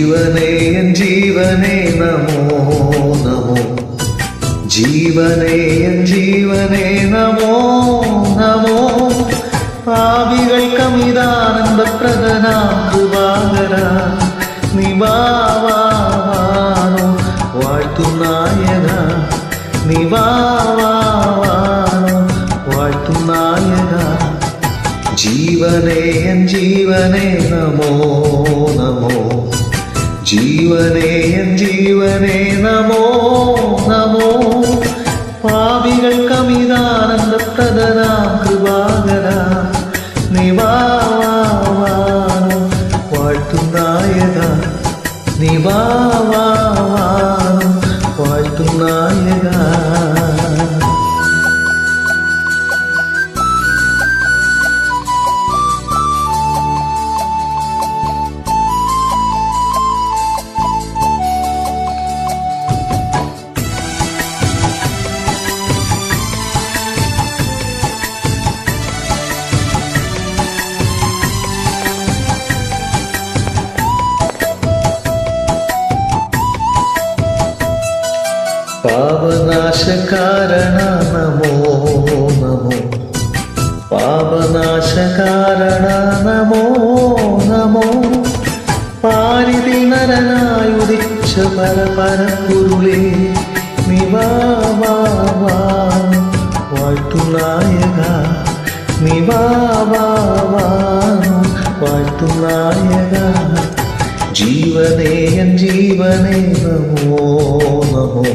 ജീവനേ എൻ ജീവനേ നമോ നമോ, ജീവനേ എൻ ജീവനേ നമോ നമോ. പാപികൾക്കമിതാനന്ദപ്രദനാം കൃപാകര നിവാവാനോ വാഴ്ത്തുനായക, നിവാവാനോ വാഴ്ത്തുനായക. ജീവനേ എൻ ജീവനേ നമോ നമോ, ജീവനേ എൻ ജീവനേ നമോ നമോ. പാപികൾക്കമിതാനന്ദപ്രദനാം കൃപാകര നിവാവാനോ വാഴ്ത്തുനായക, നിവാവാനോ വാഴ്ത്തുനായക. പാപനാശകാരണ നമോ നമോ, പാപനാശകാരണ നമോ നമോ. പാരിതിൽ നരനായുദിച്ച പരപരപ്പൊരുളേ നിവാവാനോ വാഴ്ത്തുനായക, നിവാവാനോ വാഴ്ത്തുനായക. ജീവനേ എൻ ജീവനേ നമോ നമോ,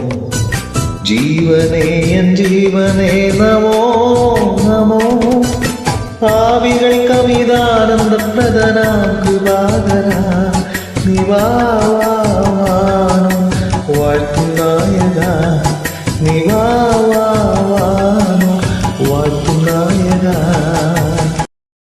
ജീവനേ എൻ ജീവനേ നമോ നമോ. പാപികൾക്കമിതാനന്ദപ്രദനാം കൃപാകര നിവാവാനോ